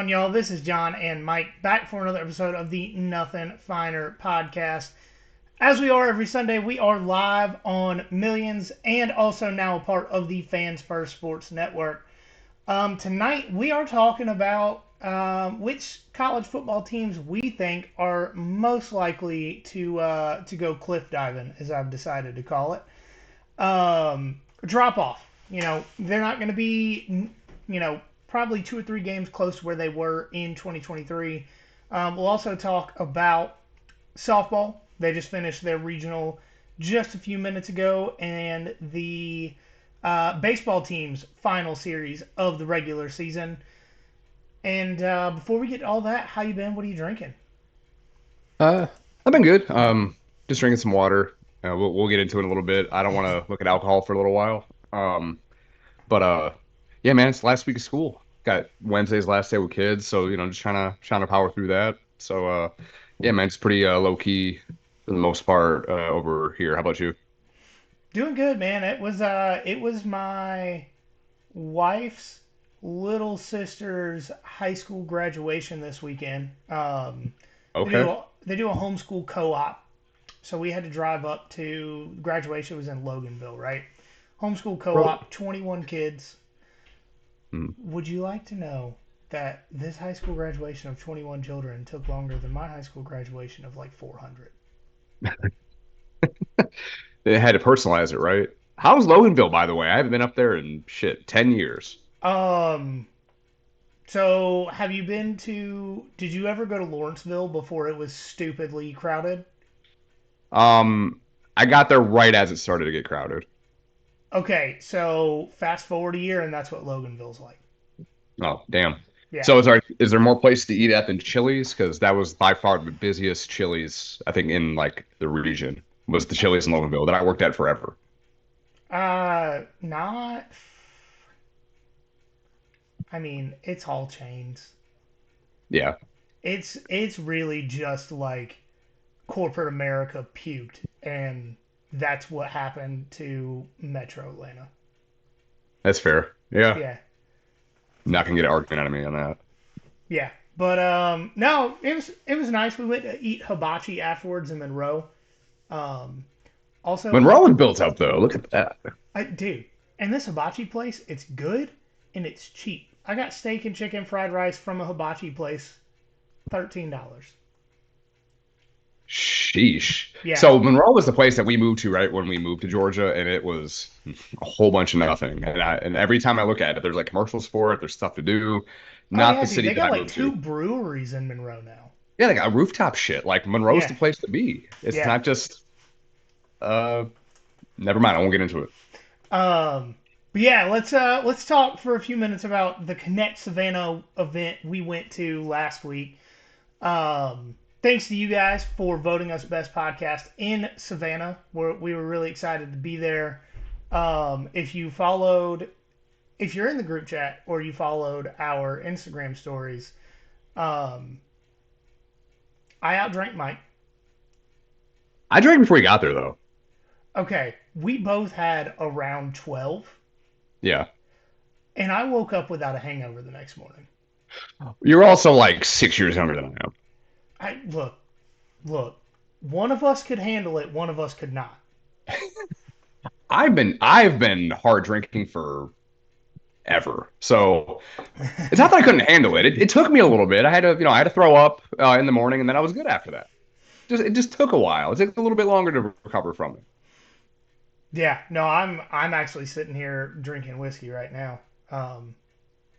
y'all? This is John and Mike back for another episode of the Nothing Finer podcast. As we are every Sunday, we are live on Millions and also now a part of the Fans First Sports Network. Tonight, we are talking about which college football teams we think are most likely to go cliff diving, as I've decided to call it. Drop off. They're not going to be, probably 2 or 3 games close to where they were in 2023. We'll also talk about softball. They just finished their regional just a few minutes ago, and the baseball team's final series of the regular season. And before we get to all that, how you been? What are you drinking? Uh, I've been good. Just drinking some water. We'll get into it in a little bit. I don't want to look at alcohol for a little while. But yeah, man, it's the last week of school. Got Wednesday's last day with kids, so just trying to power through that. So yeah, man, it's pretty low key for the most part over here. How about you? Doing good, man. It was my wife's little sister's high school graduation this weekend. They do Okay. a, they do a homeschool co-op, so we had to drive up to graduation was in Loganville, right? Homeschool Bro. co-op, 21 kids. Hmm. Would you like to know that this high school graduation of 21 children took longer than my high school graduation of like 400? They had to personalize it, right? How's Loganville, by the way? I haven't been up there in shit, 10 years. Um, so have you been to, did you ever go to Lawrenceville before it was stupidly crowded? Um, I got there right as it started to get crowded. Okay, so fast forward a year and that's what Loganville's like. Oh, damn. Yeah. So is there more places to eat at than Chili's? Because that was by far the busiest Chili's, I think, in like the region, was the Chili's in Loganville that I worked at forever. Not, I mean, it's all chains. Yeah, It's really just like corporate America puked, and that's what happened to Metro Atlanta. that's fair. Yeah, Yeah, not gonna get an argument out of me on that. yeah. But no, it was nice. We went to eat hibachi afterwards in Monroe. Um, also, Monroe was built up though. Look at that. dude, and this hibachi place, it's good and it's cheap. I got steak and chicken fried rice from a hibachi place, $13. Sheesh. Yeah. So Monroe was the place that we moved to right when we moved to Georgia, and it was a whole bunch of nothing. And every time I look at it, there's like commercials for it. There's stuff to do. Oh Not yeah, the dude, city they that got I like moved two to. breweries in Monroe now. Yeah, they got rooftop shit. Like Monroe's Yeah, the place to be. It's yeah. not just uh never mind, I won't get into it. But yeah, let's talk for a few minutes about the Connect Savannah event we went to last week. Thanks to you guys for voting us best podcast in Savannah. We were really excited to be there. If you followed, if you're in the group chat or you followed our Instagram stories, um, I outdrank Mike. I drank before you got there though. Okay, we both had around 12, Yeah. and I woke up without a hangover the next morning. You're also like 6 years younger than I am. I look, one of us could handle it, one of us could not. I've been hard drinking for ever. So it's not that I couldn't handle it. It took me a little bit. I had to throw up in the morning and then I was good after that. It just took a while. It took a little bit longer to recover from it. Yeah, no, I'm actually sitting here drinking whiskey right now.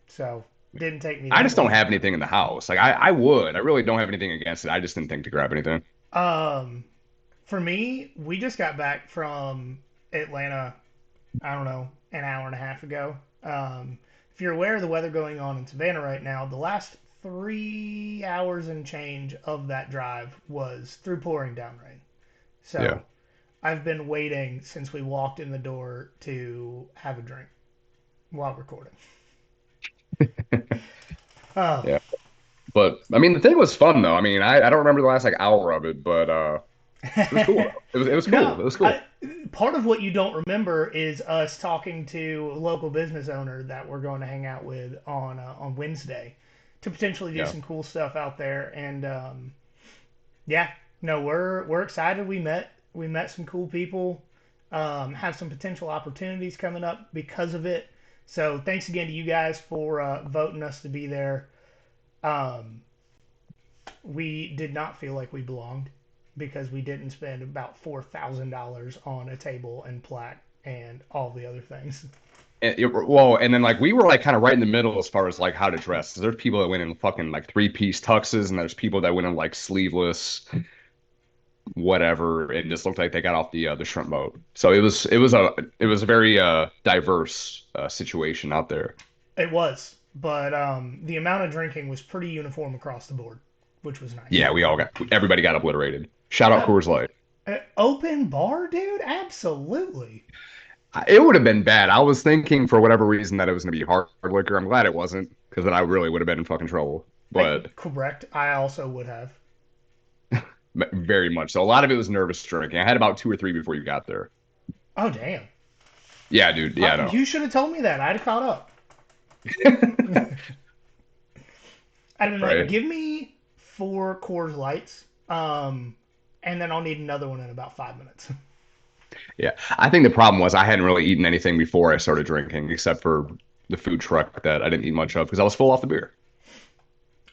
So didn't take me I that just don't long. have anything in the house. Like I would. I really don't have anything against it. I just didn't think to grab anything. Um, for me, we just got back from Atlanta. I don't know, an hour and a half ago. If you're aware of the weather going on in Savannah right now, the last 3 hours and change of that drive was through pouring down rain. Yeah. So I've been waiting since we walked in the door to have a drink while recording. Oh, Yeah. But I mean, the thing was fun though. I mean, I don't remember the last like hour of it, but it was cool though. It was cool. no, It was cool. part of what you don't remember is us talking to a local business owner that we're going to hang out with on Wednesday. to potentially do Yeah. some cool stuff out there. And yeah, no, we're excited. We met some cool people. Have some potential opportunities coming up because of it. So thanks again to you guys for voting us to be there. Um, we did not feel like we belonged because we didn't spend about $4,000 on a table and plaque and all the other things. Well, and then like we were like kind of right in the middle as far as like how to dress. There's people that went in fucking like three-piece tuxes, and there's people that went in like sleeveless, whatever, and just looked like they got off the shrimp boat. So it was a very diverse situation out there. It was, but the amount of drinking was pretty uniform across the board, which was nice. Yeah, everybody got obliterated. Shout out Uh, Coors Light. Open bar, dude? Absolutely. It would have been bad. I was thinking for whatever reason that it was going to be hard liquor. I'm glad it wasn't because then I really would have been in fucking trouble. But Correct. I also would have. very much so. A lot of it was nervous drinking. I had about two or three before you got there. Oh, damn. Yeah, dude. Yeah, no. You should have told me that. I'd have caught up. I'd have been like, Right. give me 4 Coors Lights, and then I'll need another one in about 5 minutes. Yeah. I think the problem was I hadn't really eaten anything before I started drinking, except for the food truck that I didn't eat much of because I was full off the beer.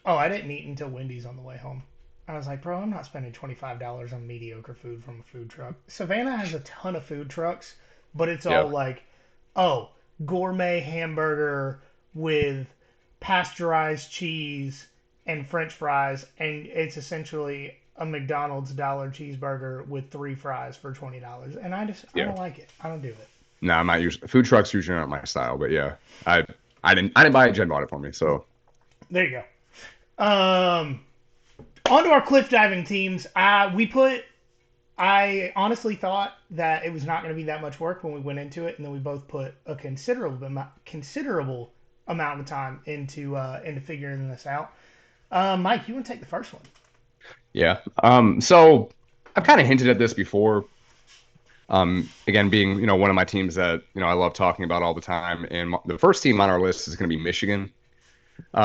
Oh, I didn't eat until Wendy's on the way home. I was like, bro, I'm not spending $25 on mediocre food from a food truck. Savannah has a ton of food trucks, but it's all Yeah. like, oh, gourmet hamburger with pasteurized cheese and French fries, and it's essentially a McDonald's dollar cheeseburger with 3 fries for $20. And I Yeah. don't like it. I don't do it. No, I'm not usually food trucks usually aren't my style, but yeah. I I didn't buy it, Jen bought it for me. So There you go. Onto our cliff diving teams. I honestly thought that it was not going to be that much work when we went into it, and then we both put a considerable amount of time into figuring this out. Mike, you want to take the first one? yeah. So I've kind of hinted at this before. Again, being one of my teams that I love talking about all the time, and the first team on our list is going to be Michigan.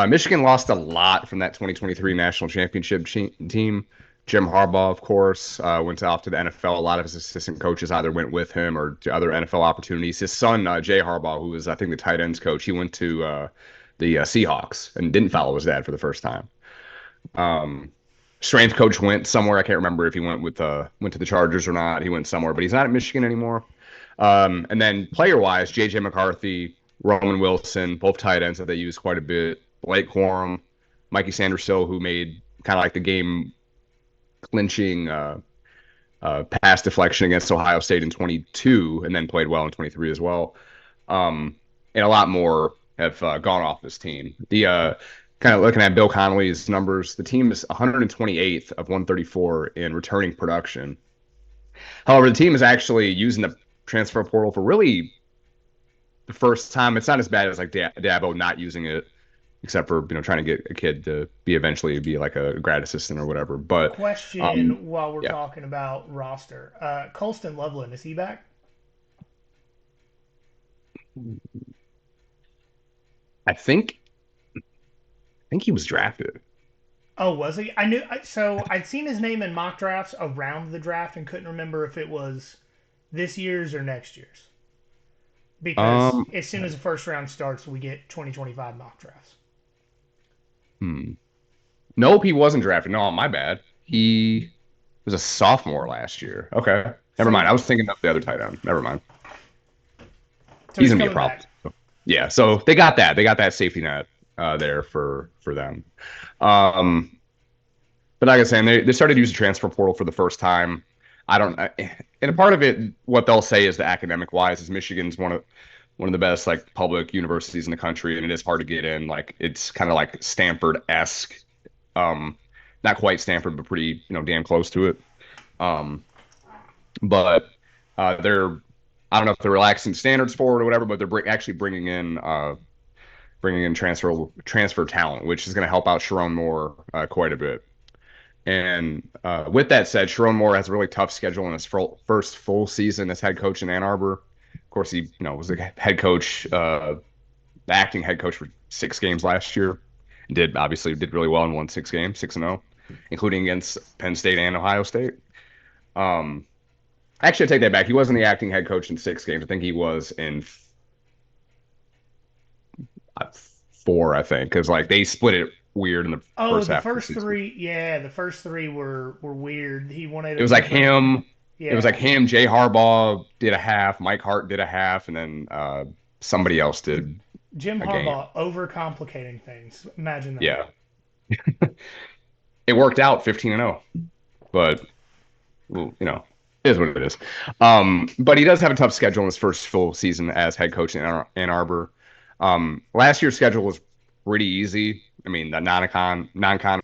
Michigan lost a lot from that 2023 national championship team. Jim Harbaugh, of course, went off to the NFL. A lot of his assistant coaches either went with him or to other NFL opportunities. His son, Jay Harbaugh, who was, I think, the tight ends coach, he went to the Seahawks and didn't follow his dad for the first time. Um, Strength coach went somewhere. I can't remember if he went to the Chargers or not. He went somewhere, but he's not at Michigan anymore. And then player wise, JJ McCarthy, Roman Wilson, both tight ends that they use quite a bit. Blake Corum, Mikey Sanderson, who made kind of like the game clinching pass deflection against Ohio State in 22, and then played well in 23 as well. And a lot more have gone off this team. The kind of looking at Bill Connolly's numbers, the team is 128th of 134 in returning production. However, the team is actually using the transfer portal for really the first time. It's not as bad as like Dabo not using it, except for trying to get a kid to eventually be like a grad assistant or whatever. But Question while we're yeah, talking about roster. Colston Loveland, is he back? I think he was drafted. Oh, was he? I knew. So I'd seen his name in mock drafts around the draft and couldn't remember if it was this year's or next year's. Because Um, as soon as the first round starts, we get 2025 mock drafts. hmm. Nope, he wasn't drafted. No, my bad. He was a sophomore last year. Okay, never mind. I So, was thinking of the other tight end. Never mind. so He's he's gonna be a coming problem. back. Yeah, so they got that. They got that safety net there for them. Um, but like I was saying, they started using transfer portal for the first time. I don't, and a part of it, what they'll say is the academic wise, is Michigan's one of the best like public universities in the country, and it is hard to get in. Like it's kind of like Stanford esque, um, not quite Stanford, but pretty damn close to it. Um, but they're I don't know if they're relaxing standards for it or whatever, but they're actually bringing in transfer talent, which is going to help out Sharon Moore quite a bit. And with that said, Sharon Moore has a really tough schedule in his first full season as head coach in Ann Arbor. Of course, he was the head coach, the acting head coach for 6 games last year. Did really well and won 6 games, 6-0, including against Penn State and Ohio State. Um, Actually, I take that back. He wasn't the acting head coach in 6 games. I think he was in uh, four. I think because like they split it weird in the Oh, first the half of the first season. three, yeah, the first three were weird. He wanted It a was like different, him. It was like yeah. him. Jay Harbaugh did a half. Mike Hart did a half, and then somebody else did Jim a game. Harbaugh overcomplicating things. Imagine that. Yeah, it worked out 15-0, but well, it is what it is. But he does have a tough schedule in his first full season as head coach in Ann Arbor. Last year's schedule was pretty easy. I mean, the non-con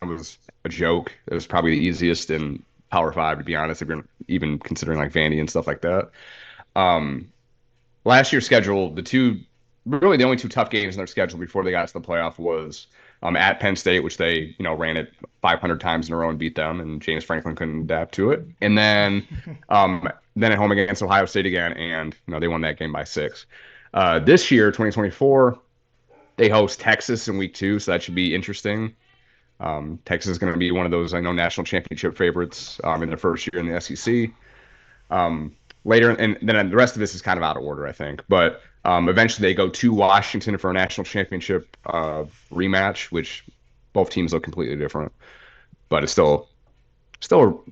was a joke. It was probably the easiest in Power Five, to be honest, if you're even considering like Vandy and stuff like that. Um, Last year's schedule, really the only two tough games in their schedule before they got to the playoff was at Penn State, which they ran it 500 times in a row and beat them, and James Franklin couldn't adapt to it. And then at home against Ohio State again, and they won that game by 6. This year, 2024, they host Texas in week 2, so that should be interesting. Texas is going to be one of those national championship favorites in their first year in the SEC. Later, and then the rest of this is kind of out of order, I think. But eventually they go to Washington for a national championship rematch, which both teams look completely different, but it's still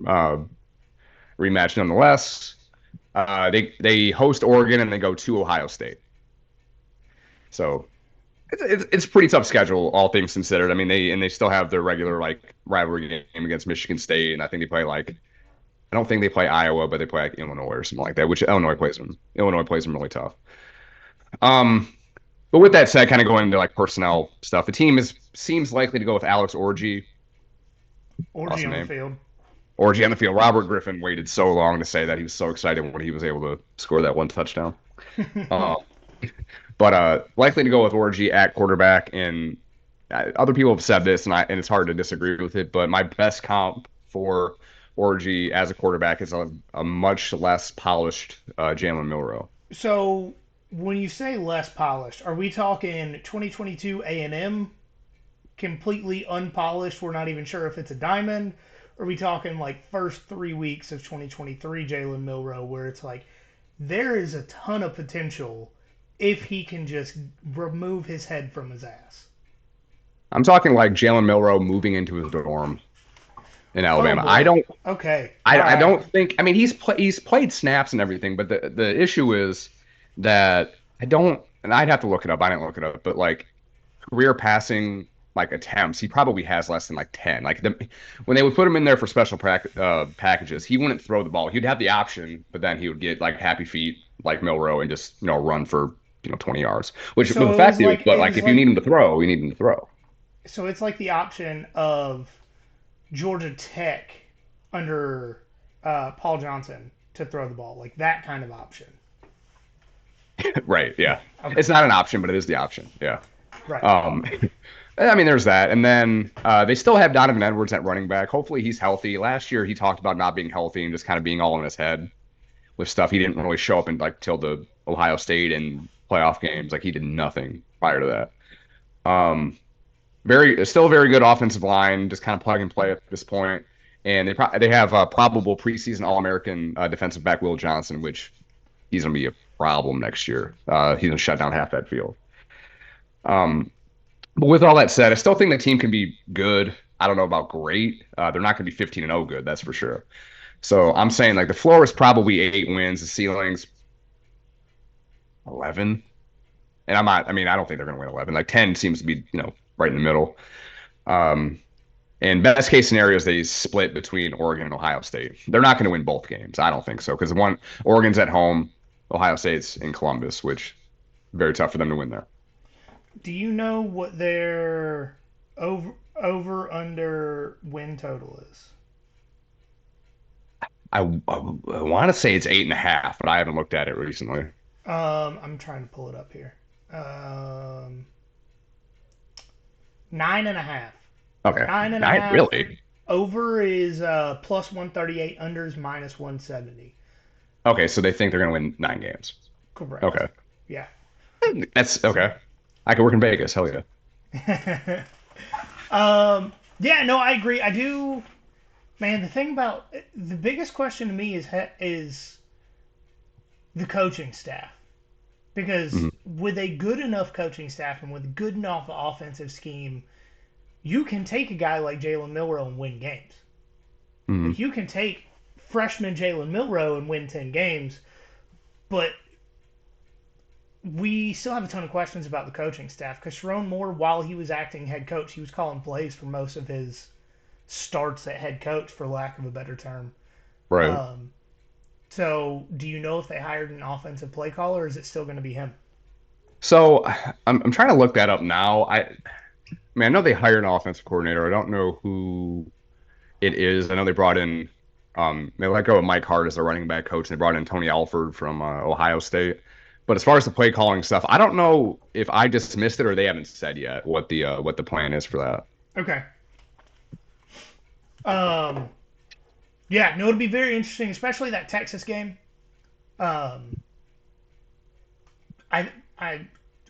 a rematch nonetheless. They host Oregon and they go to Ohio State. So it's a pretty tough schedule, all things considered. I mean, they still have their regular like rivalry game against Michigan State, and I think they play like I don't think they play Iowa, but they play like Illinois or something like that, which Illinois plays them. Illinois plays them really tough. Um, but with that said, kind of going into like personnel stuff, the team seems likely to go with Alex Orji. Orgy Awesome on the name. field. Orji on the field. Robert Griffin waited so long to say that he was so excited when he was able to score that one touchdown. Uh, but likely to go with Orji at quarterback. And other people have said this, and it's hard to disagree with it. But my best comp for Orji as a quarterback is a much less polished Jalen Milrow. So when you say less polished, are we talking 2022 A&M completely unpolished? We're not even sure if it's a diamond. Or are we talking like first 3 weeks of 2023 Jalen Milrow, where it's like there is a ton of potential if he can just remove his head from his ass. I'm talking like Jalen Milrow moving into his dorm in Oh Alabama. I boy. don't Okay. All I right. don't think. I mean, he's played snaps and everything, but the issue is that I don't. And I'd have to look it up. I didn't look it up, but like career passing like attempts, he probably has less than like 10. When they would put him in there for special packages, he wouldn't throw the ball. He'd have the option, but then he would get like happy feet like Milrow and just run for 20 yards, which was So it was effective. like But it like was if you like need him to throw, you need him to throw. so it's like the option of Georgia Tech under Paul Johnson to throw the ball, like that kind of option. Right? Yeah, Okay. it's not an option, but it is the option. Yeah. Right. Um, I mean, there's that. And then they still have Donovan Edwards at running back. Hopefully he's healthy. Last year he talked about not being healthy and just kind of being all in his head with stuff. He didn't really show up in like till the Ohio State and playoff games. Like he did nothing prior to that. Still a very good offensive line, just kind of plug and play at this point. And they have probable preseason All-American defensive back Will Johnson, which he's going to be a problem next year. He's going to shut down half that field. Um, But with all that said, I still think the team can be good. I don't know about great. They're not going to be 15-0 good, that's for sure. So I'm saying like the floor is probably 8 wins, the ceiling's 11. And I mean, I don't think they're going to win 11. Like 10 seems to be, right in the middle. Um, and best case scenario is they split between Oregon and Ohio State. They're not going to win both games. I don't think so because Oregon's at home, Ohio State's in Columbus, which very tough for them to win there. Do you know what their over under win total is? I want to say it's 8.5, but I haven't looked at it recently. I'm trying to pull it up here. Um, 9.5. Okay. Nine and a I half. really. Over is plus 138. Under is minus 170. Okay, so they think they're gonna win 9 games. Correct. Okay. Yeah. That's okay. I could work in Vegas. Hell yeah. Yeah, no, I agree. I do, man. The thing about the biggest question to me is the coaching staff because Hmm. with a good enough coaching staff and with a good enough offensive scheme, you can take a guy like Jalen Milrow and win games. Like Hmm. you can take freshman Jalen Milrow and win 10 games, but we still have a ton of questions about the coaching staff because Sharon Moore, while he was acting head coach, he was calling plays for most of his starts at head coach, for lack of a better term. Right. Um, so, do you know if they hired an offensive play caller, or is it still going to be him? So I'm trying to look that up now. I know they hired an offensive coordinator. I don't know who it is. I know they brought in they let go of Mike Hart as the running back coach, and they brought in Tony Alford from Ohio State. But as far as the play calling stuff, I don't know if I dismissed it or they haven't said yet what the plan is for that. Okay. Um, yeah, no, it'll be very interesting, especially that Texas game. Um, I,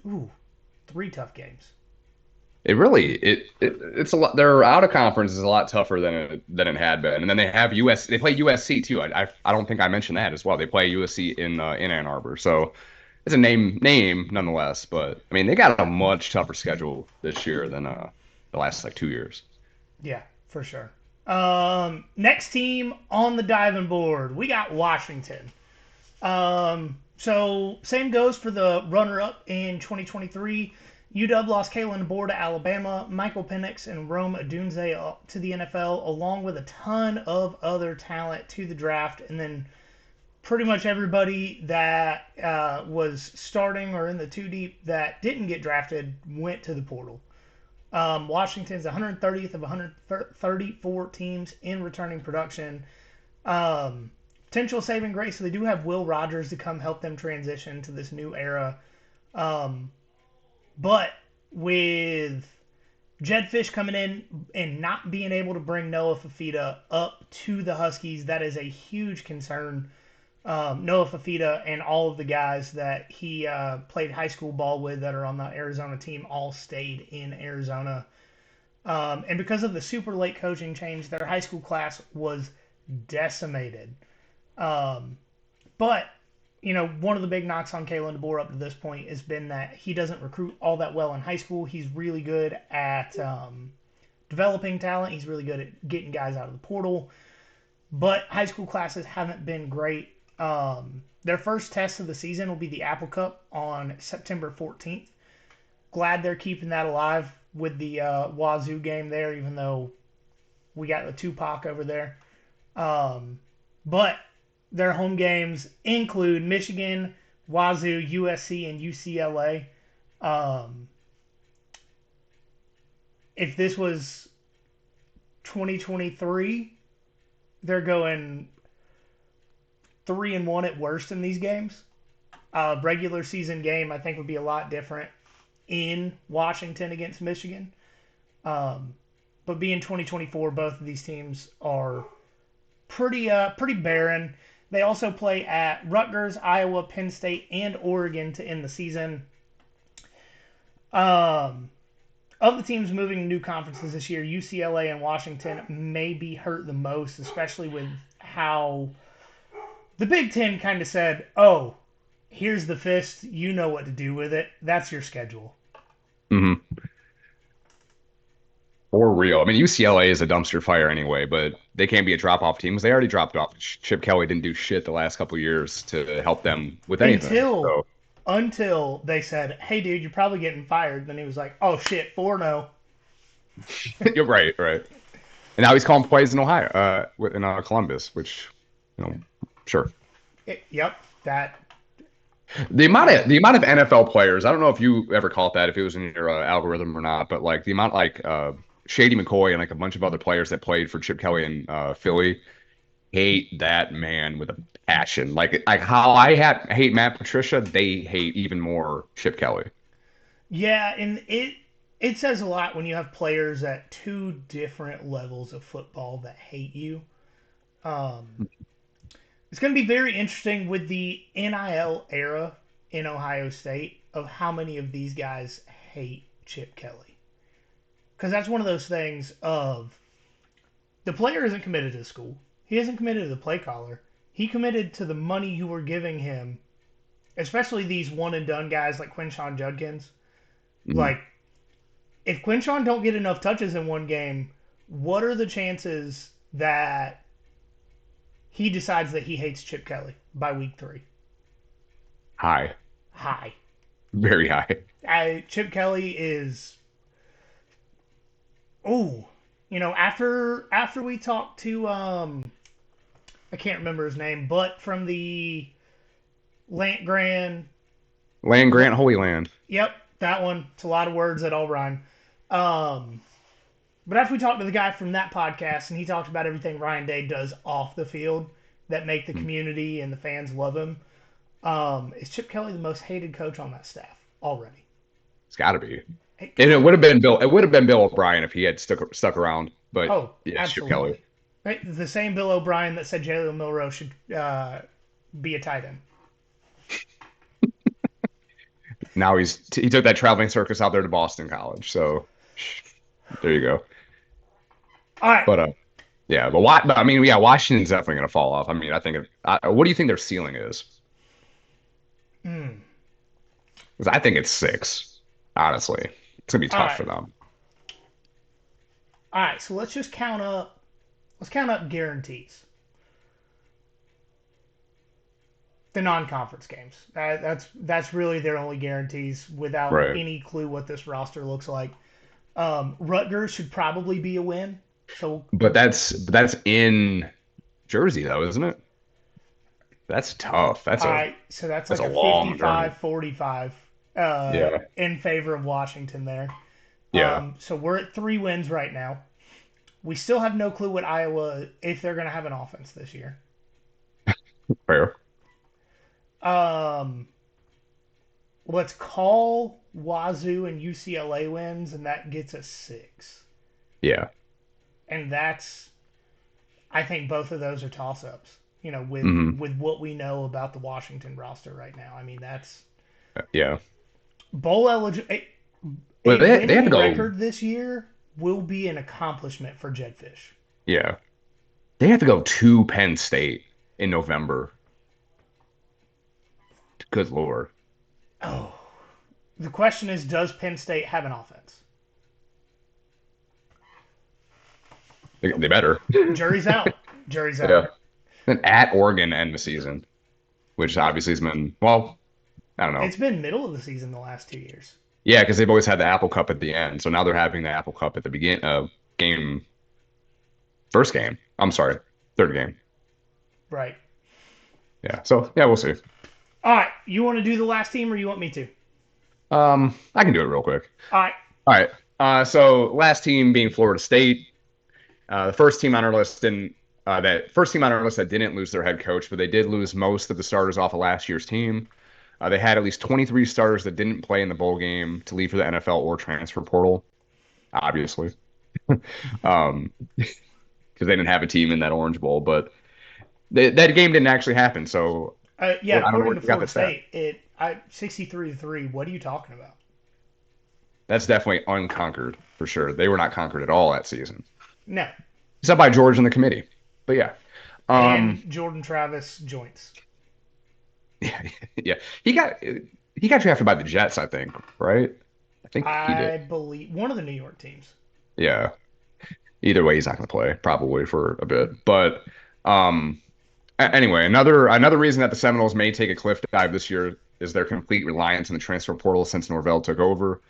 ooh, 3 tough games. It's a lot. Their out of conference is a lot tougher than it had been, and then they have US. They play USC too. I don't think I mentioned that as well. They play USC in Ann Arbor, so it's a name nonetheless. But I mean, they got a much tougher schedule this year than the last like 2 years. Yeah, for sure. Next team on the diving board, we got Washington. So same goes for the runner-up in 2023. UW lost Kalen DeBoer to Alabama, Michael Penix and Rome Odunze to the NFL, along with a ton of other talent to the draft, and then pretty much everybody that was starting or in the two deep that didn't get drafted went to the portal. Washington's 130th of 134 teams in returning production. Potential saving grace, so they do have Will Rogers to come help them transition to this new era. Um, but with Jed Fish coming in and not being able to bring Noah Fafita up to the Huskies, that is a huge concern. Noah Fafita and all of the guys that he played high school ball with that are on the Arizona team all stayed in Arizona. And because of the super late coaching change, their high school class was decimated. Um, but one of the big knocks on Kalen DeBoer up to this point has been that he doesn't recruit all that well in high school. He's really good at developing talent. He's really good at getting guys out of the portal. But high school classes haven't been great. Their first test of the season will be the Apple Cup on September 14th. Glad they're keeping that alive with the Wazoo game there, even though we got the Tupac over there. But their home games include Michigan, Wazoo, USC, and UCLA. Um, if this was 2023, they're going 3-1 at worst in these games. Regular season game, I think, would be a lot different in Washington against Michigan. Um, but being 2024, both of these teams are pretty barren. They also play at Rutgers, Iowa, Penn State, and Oregon to end the season. Um, of the teams moving to new conferences this year, UCLA and Washington may be hurt the most, especially with how the Big Ten kind of said, "Oh, here's the fist. You know what to do with it. That's your schedule." Hmm. For real. I mean, UCLA is a dumpster fire anyway, but they can't be a drop-off team because they already dropped off. Chip Kelly didn't do shit the last couple of years to help them with anything. Until So until they said, "Hey, dude, you're probably getting fired." Then he was like, "Oh shit, 4-0." you're right, right. And now he's calling plays in Ohio, in Columbus, which, sure. Yep, that. The amount of NFL players, I don't know if you ever caught that, if it was in your algorithm or not, but like the amount like Shady McCoy and like a bunch of other players that played for Chip Kelly in Philly hate that man with a passion. Like how hate Matt Patricia, they hate even more Chip Kelly. Yeah, and it says a lot when you have players at two different levels of football that hate you. Um, it's going to be very interesting with the NIL era in Ohio State of how many of these guys hate Chip Kelly. because that's one of those things of the player isn't committed to the school. He isn't committed to the play caller. He committed to the money you were giving him, especially these one and done guys like Quinshon Judkins. Mhm. Like, if Quinshon don't get enough touches in one game, what are the chances that he decides that he hates Chip Kelly by week 3? High, High. very high. Chip Kelly is, oh, after we talked to I can't remember his name, but from the Lant Grand. Land Grant, Holy Land. Yep, that one. It's a lot of words that all rhyme. Um, but after we talked to the guy from that podcast, and he talked about everything Ryan Day does off the field that make the Mm. community and the fans love him, is Chip Kelly the most hated coach on that staff already? It's got to be. Hey, And it would have been Bill. It would have been Bill O'Brien if he had stuck around. But oh, yeah, it's Chip Kelly. absolutely. Right? The same Bill O'Brien that said Jalen Milroe should be a tight end. Now he took that traveling circus out there to Boston College. So there you go. All right. But yeah, but I mean, yeah, Washington's definitely going to fall off. I mean, I think. What do you think their ceiling is? Mm. Because I think it's 6. Honestly, it's gonna be All tough right. for them. All right. So let's just count up. Let's count up guarantees. The non-conference games. That's really their only guarantees without Right. any clue what this roster looks like. Rutgers should probably be a win. So But that's in Jersey though, isn't it? That's tough. all right, so that's That's like a a long journey. 55-45 Yeah. in favor of Washington there. Yeah. So we're at 3 wins right now. We still have no clue what Iowa if they're going to have an offense this year. Fair. Um, let's call Wazoo and UCLA wins, and that gets us 6. Yeah. And that's, I think both of those are toss-ups. With Hmm. what we know about the Washington roster right now. I mean, that's Yeah. bowl eligible. Well, A they have to winning go. record this year will be an accomplishment for Jedfish. Yeah. They have to go to Penn State in November. Good Lord. Oh, the question is, does Penn State have an offense? They better. Jury's out. Jury's out. Yeah. Then at Oregon end the season, which obviously has been, well, I don't know. It's been middle of the season the last 2 years. Yeah, because they've always had the Apple Cup at the end. So now they're having the Apple Cup at the begin game, first game. I'm sorry, third game. Right. Yeah. So yeah, we'll see. All right. You want to do the last team, or you want me to? I can do it real quick. All right. All right. So last team being Florida State. The first team on our list didn't. That first team on our list that didn't lose their head coach, but they did lose most of the starters off of last year's team. They had at least 23 starters that didn't play in the bowl game to leave for the NFL or transfer portal, obviously, because they didn't have a team in that Orange Bowl. But that game didn't actually happen. So Yeah. I don't know According where to you got Florida the stat. State, 63-3. What are you talking about? That's definitely unconquered for sure. They were not conquered at all that season, No. except by George and the committee. But yeah, um, And Jordan Travis joints. yeah, yeah. He got drafted by the Jets, I think, right? I think he did. I believe one of the New York teams. Yeah. Either way, he's not going to play probably for a bit. But anyway, another reason that the Seminoles may take a cliff dive this year is their complete reliance on the transfer portal since Norvell took over.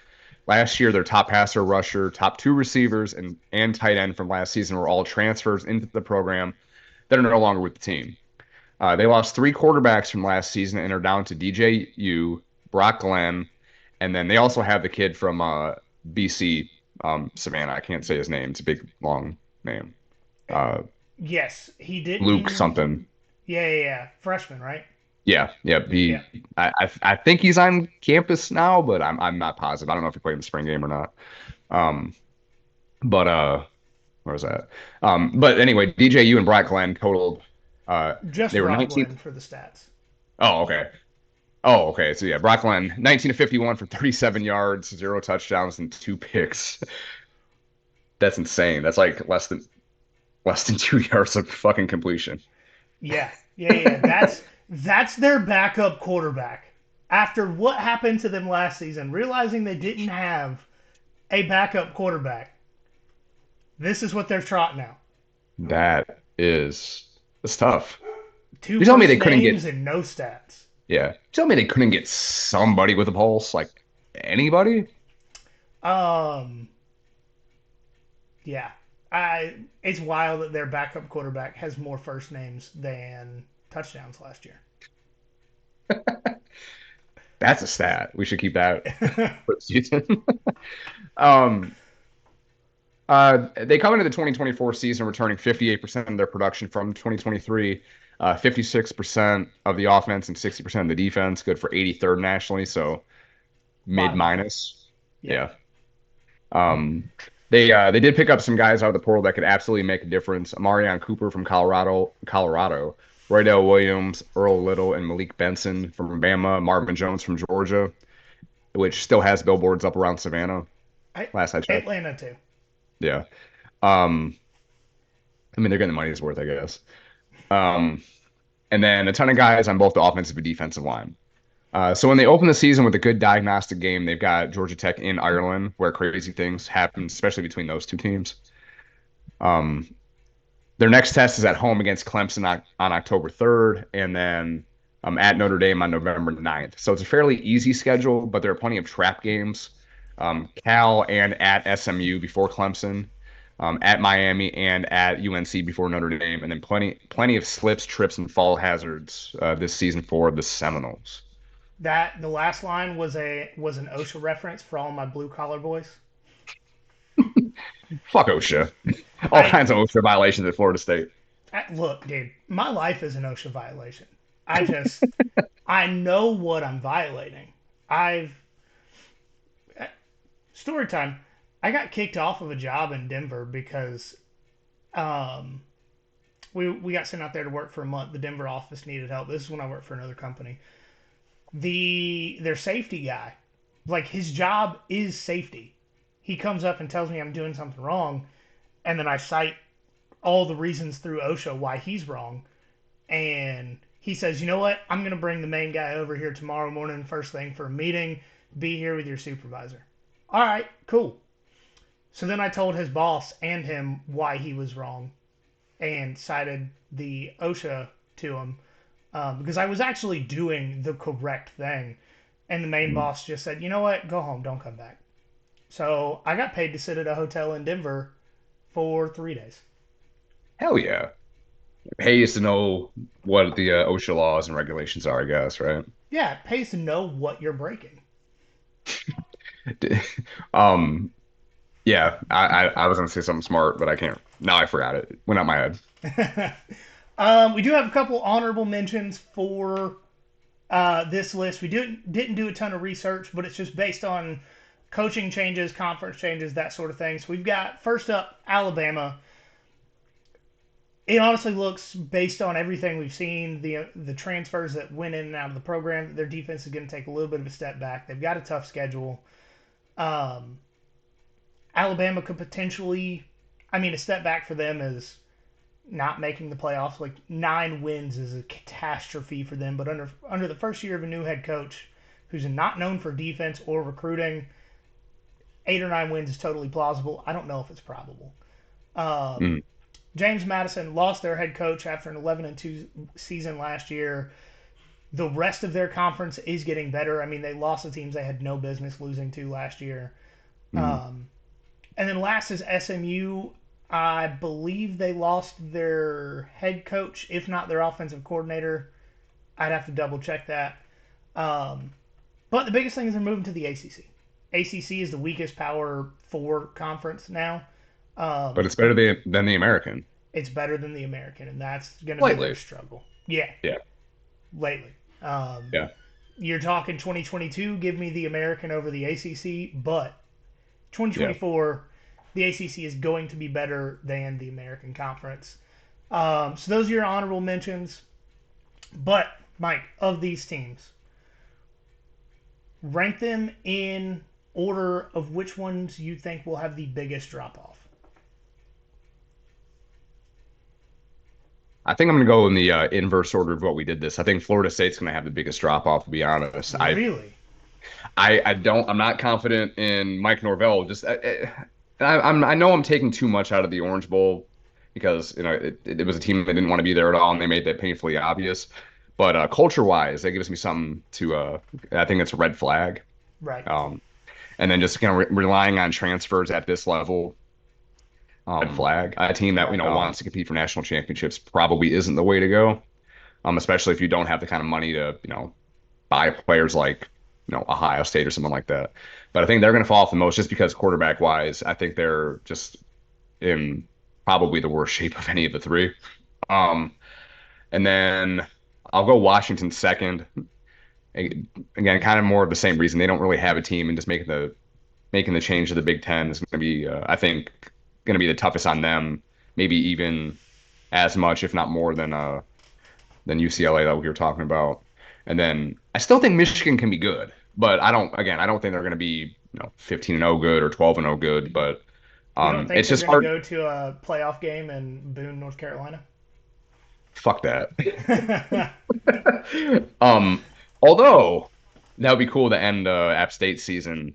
Last year, their top passer, rusher, top 2 receivers, and tight end from last season were all transfers into the program that are no longer with the team. They lost 3 quarterbacks from last season and are down to DJU, Brock Glenn, and then they also have the kid from BC, Savannah. I can't say his name. It's a big, long name. Uh, Yes, he Luke didn't. something. Yeah. Freshman, right? Yeah, yeah. Yeah. I think he's on campus now, but I'm not positive. I don't know if he played in the spring game or not. Um, but where was that? But anyway, DJU and Brock Glenn totaled. Just They were Brock 19th. Glenn for the stats. Oh, okay. Oh, okay. So yeah, Brock Glenn, 19 to 51 for 37 yards, 0 touchdowns, and 2 picks. That's insane. That's like less than 2 yards of fucking completion. Yeah, yeah. That's their backup quarterback. After what happened to them last season, realizing they didn't have a backup quarterback, this is what they're trotting out. That is it's tough. Two You tell me first they couldn't names get and no stats. yeah. You tell me they couldn't get somebody with a pulse, like anybody? Um, yeah. It's wild that their backup quarterback has more first names than touchdowns last year. That's a stat. We should keep that for the season. Um, they come into the 2024 season returning 58% of their production from 2023, 56% of the offense and 60% of the defense, good for 83rd nationally, so mid Bottom half. minus. Yeah. Yeah. Um, they did pick up some guys out of the portal that could absolutely make a difference. Amarion Cooper from Colorado, Roydell Williams, Earl Little, and Malik Benson from Bama, Marvin Jones from Georgia, which still has billboards up around Savannah, I, last I checked. Atlanta too. Yeah. Um, I mean, they're getting the money's worth, I guess. Um, and then a ton of guys on both the offensive and defensive line. So when they open the season with a good diagnostic game, they've got Georgia Tech in Ireland, where crazy things happen, especially between those two teams. Um, their next test is at home against Clemson on October 3rd, and then at Notre Dame on November 9th. So it's a fairly easy schedule, but there are plenty of trap games. Cal and at SMU before Clemson, at Miami and at UNC before Notre Dame, and then plenty of slips, trips, and fall hazards this season for the Seminoles. That the last line was an OSHA reference for all my blue collar boys. Fuck OSHA. All I, kinds of OSHA violations at Florida State. Look, dude, my life is an OSHA violation. I know what I'm violating. I've Story time. I got kicked off of a job in Denver because um, we got sent out there to work for a month. The Denver office needed help. This is when I worked for another company. Their safety guy, like his job is safety. He comes up and tells me I'm doing something wrong, and then I cite all the reasons through OSHA why he's wrong. And he says, you know what? I'm going to bring the main guy over here tomorrow morning, first thing, for a meeting. Be here with your supervisor. All right, cool. So then I told his boss and him why he was wrong and cited the OSHA to him because I was actually doing the correct thing. And the main boss just said, you know what? Go home. Don't come back. So I got paid to sit at a hotel in Denver for 3 days. Hell yeah. It pays to know what the OSHA laws and regulations are, I guess, right? Yeah, it pays to know what you're breaking. Um, yeah, I was gonna say something smart, but I can't. Now I forgot it. Went out my head. We do have a couple honorable mentions for this list. We didn't do a ton of research, but it's just based on coaching changes, conference changes, that sort of thing. So we've got first up Alabama. It honestly looks, based on everything we've seen, the transfers that went in and out of the program, that their defense is going to take a little bit of a step back. They've got a tough schedule. Um, Alabama could potentially, I mean, a step back for them is not making the playoffs. Like 9 wins is a catastrophe for them. But under the first year of a new head coach, who's not known for defense or recruiting, 8 or 9 wins is totally plausible. I don't know if it's probable. Um, Mm. James Madison lost their head coach after an 11-2 season last year. The rest of their conference is getting better. I mean, they lost the teams they had no business losing to last year. Mm. Um, and then last is SMU. I believe they lost their head coach, if not their offensive coordinator. I'd have to double check that. Um, but the biggest thing is they're moving to the ACC. ACC is the weakest Power Four conference now. But Um, it's better than the American. it's better than the American, and that's going to be their Slightly. struggle. Yeah, Yeah. lately. Um, Yeah. you're talking 2022, give me the American over the ACC, but Yeah. 2024, the ACC is going to be better than the American Conference. So those are your honorable mentions. But, Mike, of these teams, rank them in order of which ones you think will have the biggest drop off. I think I'm gonna go in the inverse order of what we did this. I think Florida State's gonna have the biggest drop off, to be honest. Really? I'm not confident in Mike Norvell. I know I'm taking too much out of the Orange Bowl because it was a team that didn't want to be there at all, and they made that painfully obvious. But culture wise, that gives me something to. I think it's a red flag. Right. Um, and then just relying on transfers at this level, red flag. A team that Right. wants to compete for national championships probably isn't the way to go. Especially if you don't have the kind of money to buy players like Ohio State or someone like that. But I think they're going to fall off the most just because quarterback wise, I think they're just in probably the worst shape of any of the three. Um, and then I'll go Washington second. Again, kind of more of the same reason. They don't really have a team, and just making the change to the Big Ten is going to be, I think, going to be the toughest on them. Maybe even as much, if not more, than UCLA that we were talking about. And then I still think Michigan can be good, but I don't think they're going to be 15-0 good or 12-0 good. But You don't think it's they're just going to hard. go to a playoff game in Boone, North Carolina? Fuck that. um, although that would be cool to end App State season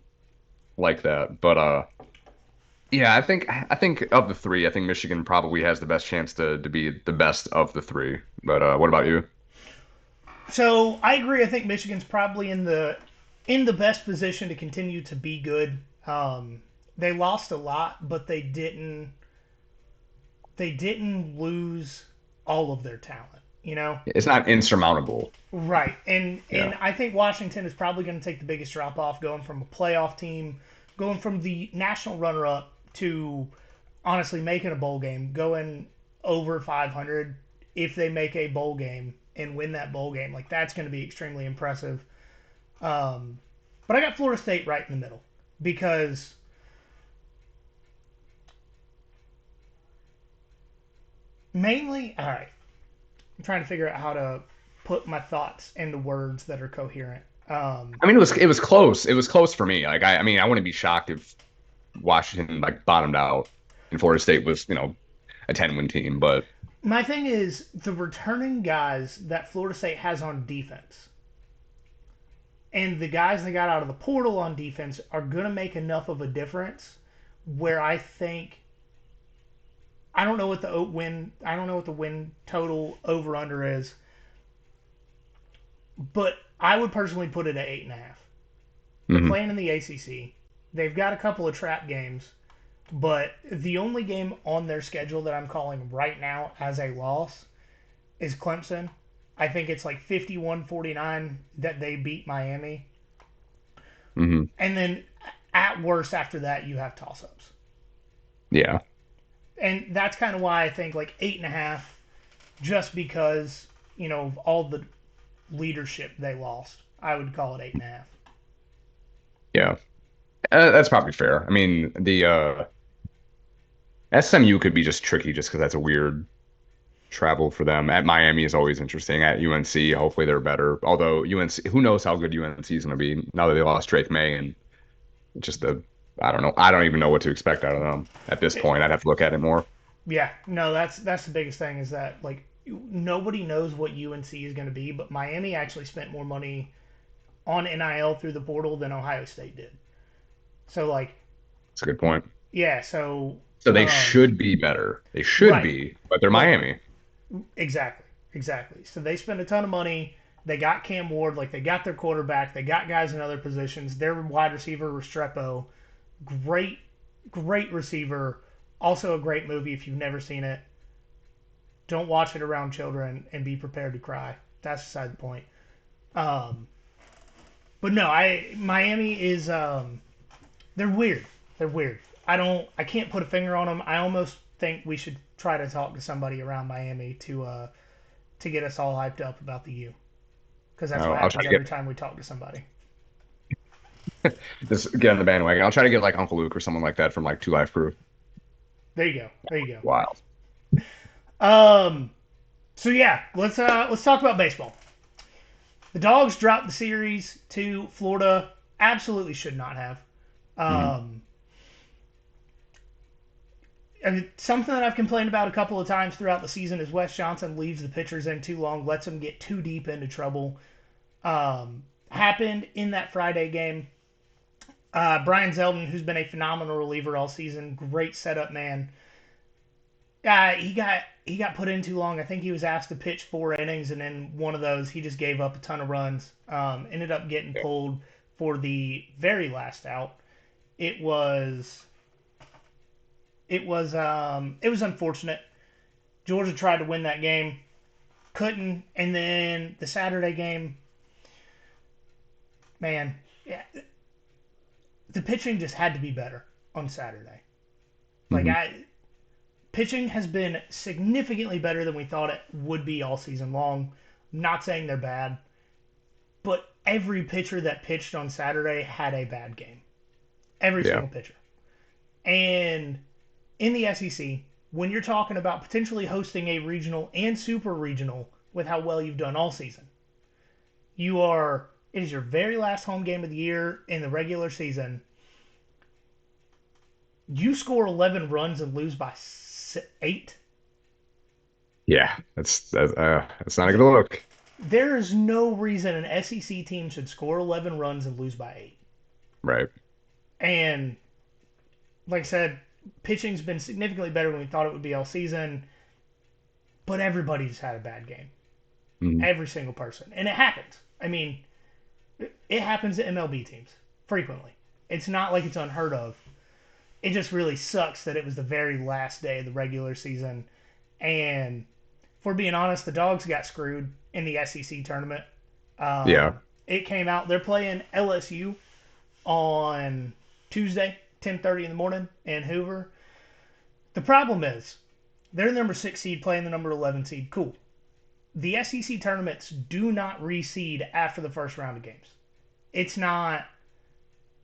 like that. But yeah, I think of the three, I think Michigan probably has the best chance to be the best of the three. But what about you? So I agree. I think Michigan's probably in the best position to continue to be good. They lost a lot, but they didn't lose all of their talent. You know, It's not insurmountable. right? And Yeah. and I think Washington is probably going to take the biggest drop off, going from a playoff team, going from the national runner up to honestly making a bowl game, going over 500 if they make a bowl game and win that bowl game. Like that's going to be extremely impressive. Um, but I got Florida State right in the middle because mainly, all right, I'm trying to figure out how to put my thoughts into words that are coherent. I mean, it was close. It was close for me. Like I mean, I wouldn't be shocked if Washington like bottomed out and Florida State was, a 10-win team. But My thing is the returning guys that Florida State has on defense and the guys they got out of the portal on defense are going to make enough of a difference where I think I don't know what the win total over under is, but I would personally put it at 8.5. They're mhm, playing in the ACC. They've got a couple of trap games, but the only game on their schedule that I'm calling right now as a loss is Clemson. I think it's like 51-49 that they beat Miami. mhm, And then at worst after that you have toss ups. yeah, And that's kind of why I think like 8.5, just because, of all the leadership they lost. I would call it 8.5. yeah. That's probably fair. I mean, the SMU could be just tricky just because that's a weird travel for them. At Miami is always interesting. At UNC, hopefully they're better. Although UNC, who knows how good UNC is going to be now that they lost Drake May and just the I don't know. I don't even know what to expect out of them at this point. I'd have to look at it more. Yeah, no, that's the biggest thing is that like nobody knows what UNC is going to be, but Miami actually spent more money on NIL through the portal than Ohio State did. So like, That's a good point. yeah, so So they um, should be better. They should right, be, but they're but Miami. exactly, exactly. So they spent a ton of money. They got Cam Ward, like they got their quarterback, they got guys in other positions. Their wide receiver Restrepo, great, great receiver. Also a great movie if you've never seen it. Don't watch it around children and be prepared to cry. That's beside the point. Um, but no, I Miami is they're weird. They're weird. I can't put a finger on them. I almost think we should try to talk to somebody around Miami to get us all hyped up about the U because that's what I'll try happens to every get time we talk to somebody. this get on the bandwagon. I'll try to get like Uncle Luke or someone like that from like Two Life Crew. There you go. There you Wild. go. So yeah, let's talk about baseball. The Dogs dropped the series to Florida. Absolutely should not have. Hmm. Um, I mean, something that I've complained about a couple of times throughout the season is Wes Johnson leaves the pitchers in too long, lets them get too deep into trouble. Happened in that Friday game. Brian Zeldin, who's been a phenomenal reliever all season, great setup man. He got put in too long. I think he was asked to pitch 4 innings, and in one of those, he just gave up a ton of runs. Ended up getting pulled for the very last out. It was it was unfortunate. Georgia tried to win that game, couldn't, and then the Saturday game, man, yeah, the pitching just had to be better on Saturday. Like Hmm. pitching has been significantly better than we thought it would be all season long. I'm not saying they're bad, but every pitcher that pitched on Saturday had a bad game. Every Yeah. single pitcher. And in the SEC, when you're talking about potentially hosting a regional and super regional with how well you've done all season, it is your very last home game of the year in the regular season. You score 11 runs and lose by 8. Yeah. That's not a good look. There is no reason an SEC team should score 11 runs and lose by 8. Right. And like I said, pitching's been significantly better than we thought it would be all season, but everybody's had a bad game. Hmm. Every single person. And it happens. I mean, it happens to MLB teams frequently. It's not like it's unheard of. It just really sucks that it was the very last day of the regular season. And for being honest, the Dogs got screwed in the SEC tournament. Yeah. It came out. They're playing LSU on Tuesday, 10:30 in the morning in Hoover. The problem is they're the number 6 seed playing the number 11 seed. Cool. The SEC tournaments do not reseed after the first round of games. It's not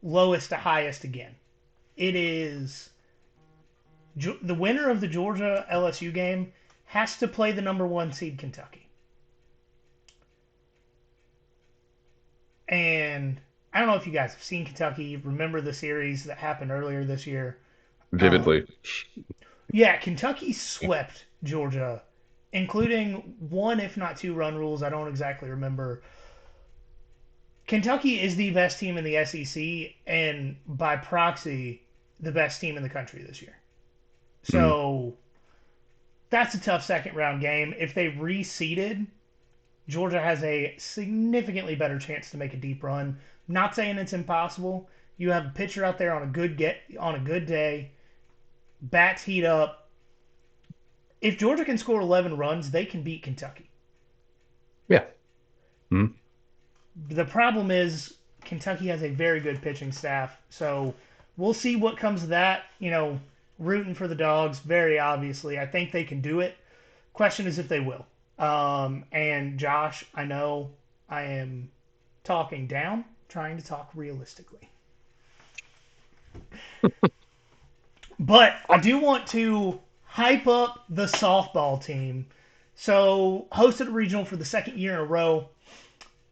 lowest to highest again. It is the winner of the Georgia LSU game has to play the number 1 seed Kentucky. And I don't know if you guys have seen Kentucky, remember the series that happened earlier this year. Um, Vividly. yeah, Kentucky swept Georgia, including one, if not two, run rules. I don't exactly remember. Kentucky is the best team in the SEC, and by proxy, the best team in the country this year. Hmm. So that's a tough second round game. If they reseeded, Georgia has a significantly better chance to make a deep run. Not saying it's impossible. You have a pitcher out there on a good day, bats heat up. If Georgia can score 11 runs, they can beat Kentucky. Yeah. Hmm. The problem is Kentucky has a very good pitching staff, so we'll see what comes of that. Rooting for the Dogs, very obviously. I think they can do it. Question is if they will. And Josh, I know I am talking down, trying to talk realistically. But I do want to hype up the softball team. So, hosted a regional for the second year in a row.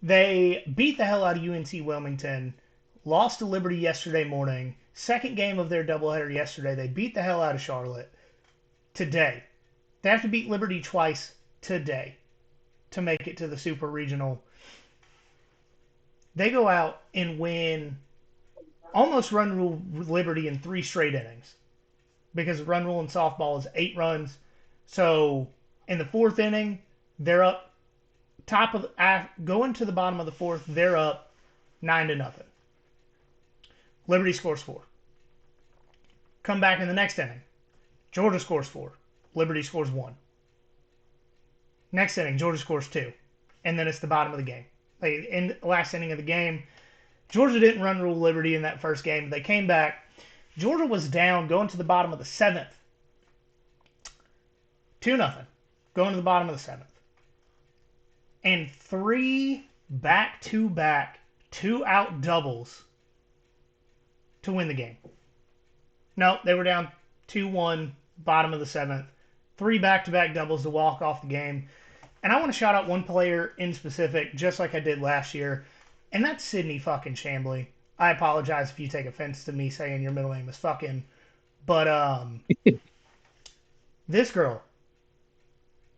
They beat the hell out of UNC Wilmington, lost to Liberty yesterday morning. Second game of their doubleheader yesterday. They beat the hell out of Charlotte today. They have to beat Liberty twice today to make it to the Super Regional. They go out and win, almost run rule Liberty in 3 straight innings because run rule in softball is 8 runs. So in the fourth inning, they're up going to the bottom of the fourth. They're up 9-0. Liberty scores 4. Come back in the next inning. Georgia scores 4. Liberty scores 1. Next inning, Georgia scores 2. And then it's the bottom of the game. In the last inning of the game, Georgia didn't run rule Liberty in that first game. They came back. Georgia was down going to the bottom of the 7th. 2-0. Going to the bottom of the 7th. And 3 back-to-back 2-out doubles to win the game. No, they were down 2-1, bottom of the 7th. 3 back-to-back doubles to walk off the game. And I want to shout out one player in specific, just like I did last year, and that's Sydney fucking Chambly. I apologize if you take offense to me saying your middle name is fucking, but This girl,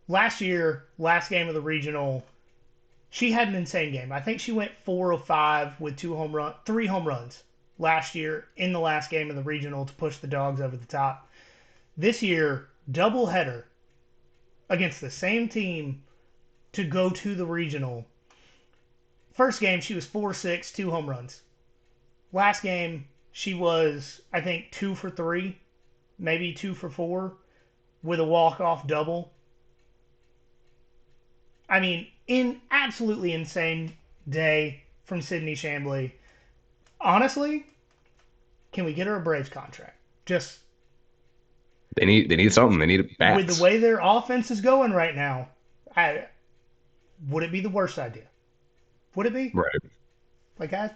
last year, last game of the regional, she had an insane game. I think she went 4 of 5 with 3 home runs last year in the last game of the regional to push the Dogs over the top. This year, doubleheader against the same team to go to the regional. First game, she was 4-6, 2 home runs. Last game, she was, I think, 2 for 3, maybe 2 for 4, with a walk-off double. I mean, absolutely insane day from Sydney Chamblee. Honestly, can we get her a Braves contract? Just They need something. They need with the bats. way their offense is going right now, would it be the worst idea? Would it be? Right. Like I,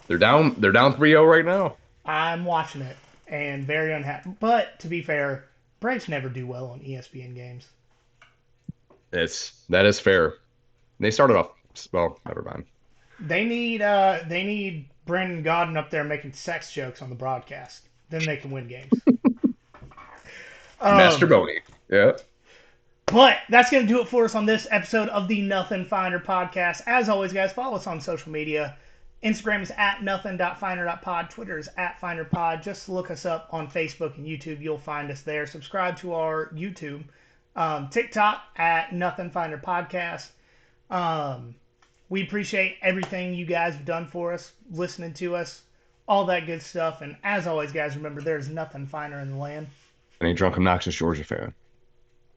They're down 3-0 right now. I'm watching it and very unhappy. But to be fair, Braves never do well on ESPN games. That is fair. They started off well, never mind. They need Brandon Godden up there making sex jokes on the broadcast. Then they can win games. Master Um, Boney. Yeah. but that's going to do it for us on this episode of the Nothing Finer podcast. As always, guys, follow us on social media. Instagram is at nothing.finer.pod. Twitter is at finerpod. Just look us up on Facebook and YouTube. You'll find us there. Subscribe to our YouTube. TikTok at Nothing Finer Podcast. We appreciate everything you guys have done for us, listening to us, all that good stuff. And as always, guys, remember there's nothing finer in the land. And a drunk, obnoxious Georgia fan.